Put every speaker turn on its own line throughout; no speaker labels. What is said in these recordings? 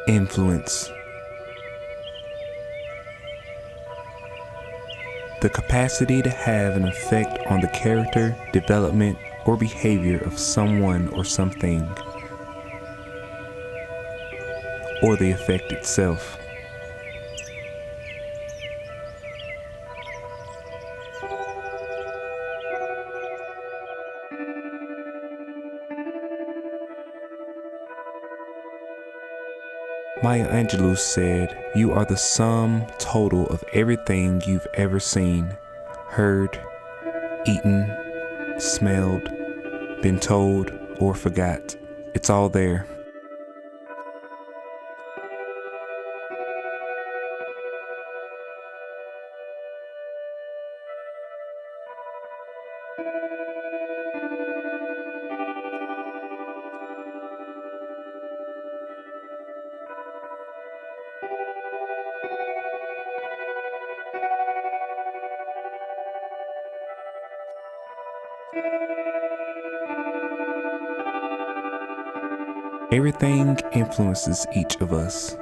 Influence. The capacity to have an effect on the character, development, or behavior of someone or something, or the effect itself. Maya Angelou said, "You are the sum total of everything you've ever seen, heard, eaten, smelled, been told, or forgot. It's all there." Everything influences each of us,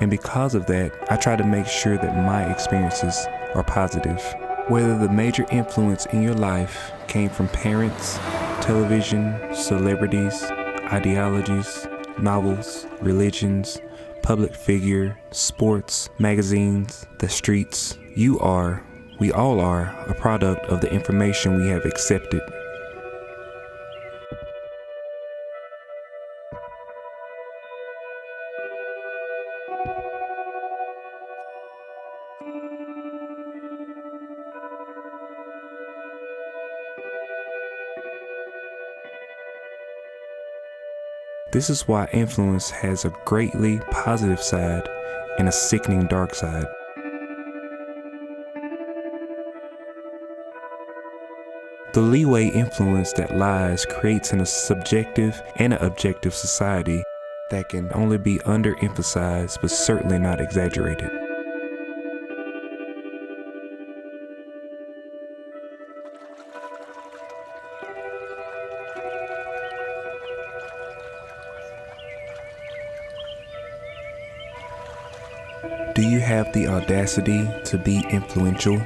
and because of that, I try to make sure that my experiences are positive. Whether the major influence in your life came from parents, television, celebrities, ideologies, novels, religions, public figure, sports, magazines, the streets, we all are a product of the information we have accepted. This is why influence has a greatly positive side and a sickening dark side. The leeway influence that lies creates in a subjective and an objective society that can only be underemphasized but certainly not exaggerated. Do you have the audacity to be influential?